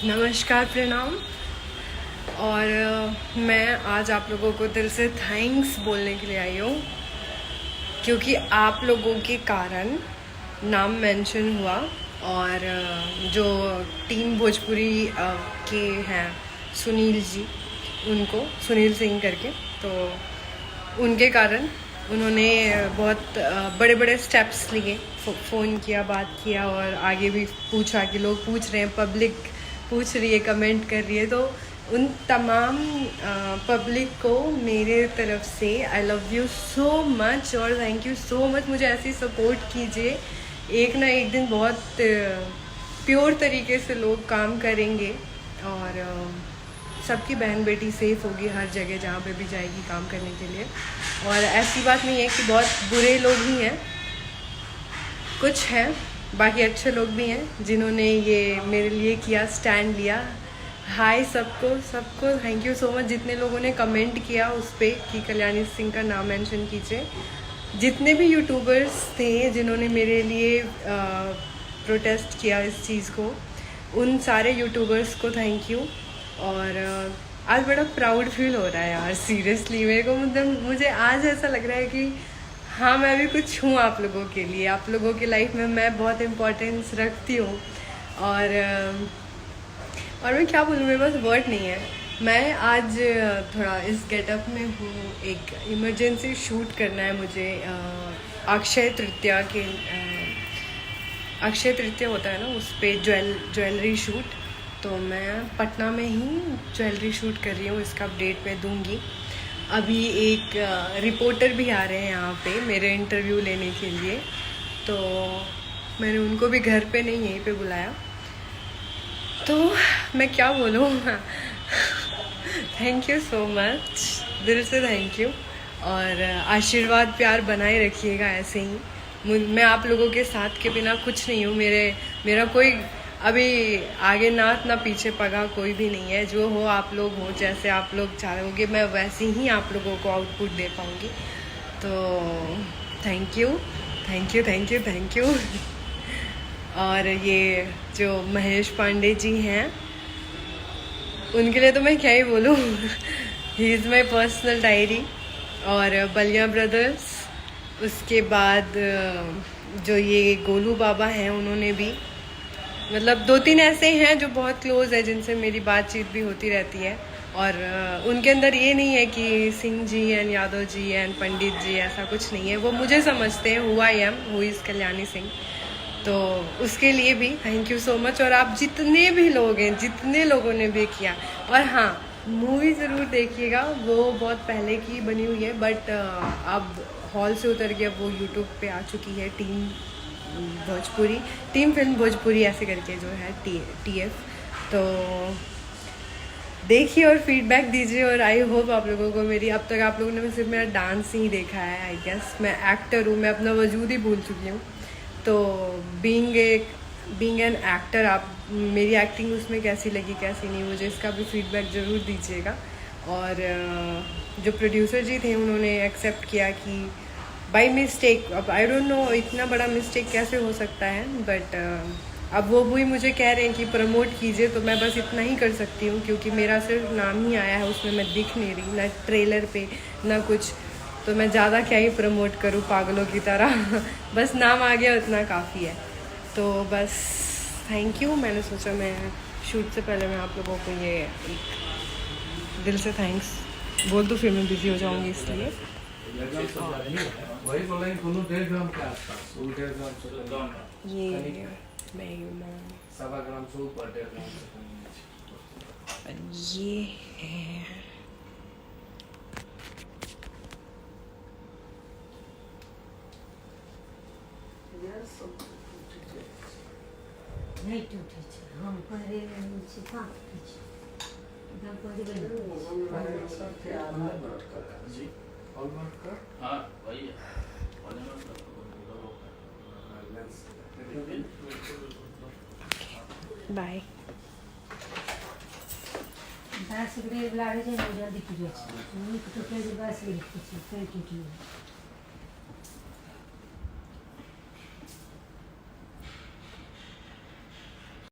नमस्कार, प्रणाम। और मैं आज आप लोगों को दिल से थैंक्स बोलने के लिए आई हूँ, क्योंकि आप लोगों के कारण नाम मेंशन हुआ। और जो टीम भोजपुरी के हैं सुनील जी, उनको सुनील सिंह करके, तो उनके कारण उन्होंने बहुत बड़े बड़े स्टेप्स लिए। फ़ोन किया, बात किया, और आगे भी पूछा कि लोग पूछ रहे हैं, पब्लिक पूछ रही है, कमेंट कर रही है। तो उन तमाम पब्लिक को मेरे तरफ से I love you so much और थैंक यू सो मच। मुझे ऐसी सपोर्ट कीजिए, एक ना एक दिन बहुत प्योर तरीके से लोग काम करेंगे और सबकी बहन बेटी सेफ़ होगी हर जगह जहाँ पे भी जाएगी काम करने के लिए। और ऐसी बात नहीं है कि बहुत बुरे लोग ही हैं, कुछ हैं, बाकी अच्छे लोग भी हैं जिन्होंने ये मेरे लिए किया, स्टैंड लिया। हाय सबको थैंक यू सो मच। जितने लोगों ने कमेंट किया उस पर कि कल्याणी सिंह का नाम मेंशन कीजिए, जितने भी यूट्यूबर्स थे जिन्होंने मेरे लिए प्रोटेस्ट किया इस चीज़ को, उन सारे यूट्यूबर्स को थैंक यू। और आज बड़ा प्राउड फील हो रहा है यार, सीरियसली मेरे को, मतलब मुझे आज ऐसा लग रहा है कि हाँ, मैं भी कुछ हूँ आप लोगों के लिए। आप लोगों की लाइफ में मैं बहुत इम्पोर्टेंस रखती हूँ। और मैं क्या बोलूँ, मेरे पास वर्ड नहीं है। मैं आज थोड़ा इस गेटअप में हूँ, एक इमरजेंसी शूट करना है मुझे। अक्षय तृतीया होता है ना, उस पर ज्वेलरी शूट। तो मैं पटना में ही ज्वेलरी शूट कर रही हूँ, इसका अपडेट मैं दूंगी। अभी एक रिपोर्टर भी आ रहे हैं यहाँ पे मेरे इंटरव्यू लेने के लिए, तो मैंने उनको भी घर पे नहीं यहीं पे बुलाया। तो मैं क्या बोलूँ थैंक यू सो मच, दिल से थैंक यू। और आशीर्वाद प्यार बनाए रखिएगा ऐसे ही। मैं आप लोगों के साथ के बिना कुछ नहीं हूँ। मेरा कोई अभी आगे नाथ ना पीछे पगा कोई भी नहीं है। जो हो आप लोग हो, जैसे आप लोग चाहोगे मैं वैसे ही आप लोगों को आउटपुट दे पाऊँगी। तो थैंक यू। और ये जो महेश पांडे जी हैं, उनके लिए तो मैं क्या ही बोलूँ he is my personal diary. और बलिया ब्रदर्स, उसके बाद जो ये गोलू बाबा हैं, उन्होंने भी, मतलब 2-3 ऐसे हैं जो बहुत क्लोज है, जिनसे मेरी बातचीत भी होती रहती है। और उनके अंदर ये नहीं है कि सिंह जी एंड यादव जी एंड पंडित जी, ऐसा कुछ नहीं है। वो मुझे समझते हैं, who I am, who is Kalyani Singh. तो उसके लिए भी थैंक यू सो मच। और आप जितने भी लोग हैं, जितने लोगों ने भी किया। और हाँ, मूवी ज़रूर देखिएगा, वो बहुत पहले की बनी हुई है, बट अब हॉल से उतर के अब वो यूट्यूब पे आ चुकी है। टीम फिल्म भोजपुरी ऐसे करके जो है, TF। तो देखिए और फीडबैक दीजिए। और आई होप आप लोगों को मेरी, अब तक आप लोगों ने सिर्फ मेरा डांस ही देखा है, आई गेस। मैं एक्टर हूँ, मैं अपना वजूद ही भूल चुकी हूँ। तो बीइंग एन एक्टर, आप मेरी एक्टिंग उसमें कैसी लगी, कैसी नहीं, मुझे इसका भी फीडबैक ज़रूर दीजिएगा। और जो प्रोड्यूसर जी थे, उन्होंने एक्सेप्ट किया कि बाय मिस्टेक, अब आई डोंट नो इतना बड़ा मिस्टेक कैसे हो सकता है, बट अब वो भी मुझे कह रहे हैं कि प्रमोट कीजिए। तो मैं बस इतना ही कर सकती हूँ, क्योंकि मेरा सिर्फ नाम ही आया है, उसमें मैं दिख नहीं रही, ना ट्रेलर पे ना कुछ। तो मैं ज़्यादा क्या ही प्रमोट करूँ पागलों की तरह बस नाम आ गया, उतना काफ़ी है। तो बस थैंक यू। मैंने सोचा मैं शूट से पहले मैं आप लोगों को ये एक दिल से थैंक्स बोल दूँ, फिर मैं बिज़ी हो जाऊँगी, इसलिए। वही बोला दोनों 1.5 ग्राम के आसपास, 1.5 ग्राम से ये मैं 1.25 ग्राम से ऊपर, 1.5 ग्राम से ये है नहीं टूटे छे, हम पहले छी कहाँ टूटे छे, एकदम पहले जी ऑलमोस्ट कर। हाँ वही है, बाय। 10 ग्रेड लागे छे, जल्दी टूटे छे, टूटे के 10 ग्रेड टूटे, फिर टूटे।